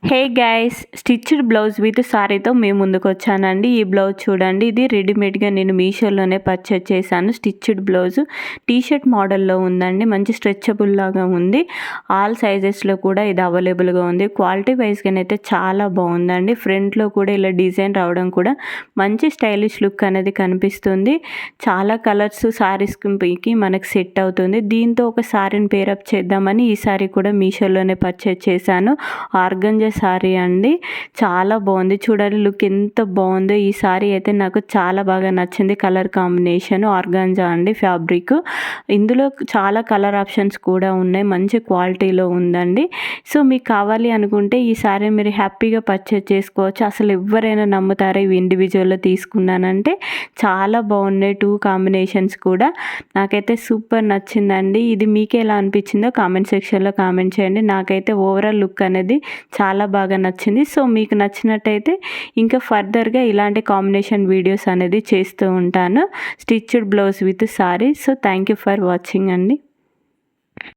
Hey guys, stitched blouse with సారీతో మేము ముందుకు వచ్చానండి. ఈ బ్లౌజ్ చూడండి, ఇది రెడీమేడ్గా నేను మీషోలోనే పర్చేజ్ చేశాను. స్టిచ్డ్ బ్లౌజ్ టీషర్ట్ మోడల్లో ఉందండి. మంచి స్ట్రెచబుల్ లాగా ఉంది. ఆల్ సైజెస్లో కూడా ఇది అవైలబుల్గా ఉంది. క్వాలిటీ వైజ్గానైతే చాలా బాగుందండి. ఫ్రంట్లో కూడా ఇలా డిజైన్ రావడం కూడా మంచి స్టైలిష్ లుక్ అనేది కనిపిస్తుంది. చాలా కలర్స్ సారీస్కి మనకు సెట్ అవుతుంది. దీంతో ఒక సారీని పేరప్ చేద్దామని ఈ సారీ కూడా మీషోలోనే పర్చేజ్ చేశాను. ఆర్గంజా సారీ అండి, చాలా బాగుంది. చూడండి లుక్ ఎంత బాగుందో. ఈ సారీ అయితే నాకు చాలా బాగా నచ్చింది. కలర్ కాంబినేషన్ ఆర్గాంజా అండి ఫ్యాబ్రిక్. ఇందులో చాలా కలర్ ఆప్షన్స్ కూడా ఉన్నాయి. మంచి క్వాలిటీలో ఉందండి. సో మీకు కావాలి అనుకుంటే ఈ సారీ మీరు హ్యాపీగా పర్చేజ్ చేసుకోవచ్చు. అసలు ఎవరైనా నమ్ముతారా ఇవి ఇండివిజువల్లో తీసుకున్నానంటే? చాలా బాగున్నాయి. 2 కాంబినేషన్స్ కూడా నాకైతే సూపర్ నచ్చిందండి. ఇది మీకు ఎలా అనిపించిందో కామెంట్ సెక్షన్లో కామెంట్ చేయండి. నాకైతే ఓవరాల్ లుక్ అనేది చాలా బాగా నచ్చింది. సో మీకు నచ్చినట్టయితే ఇంకా ఫర్దర్గా ఇలాంటి కాంబినేషన్ వీడియోస్ అనేది చేస్తూ ఉంటాను, stitched blouse with sorry. So thank you for watching అండి.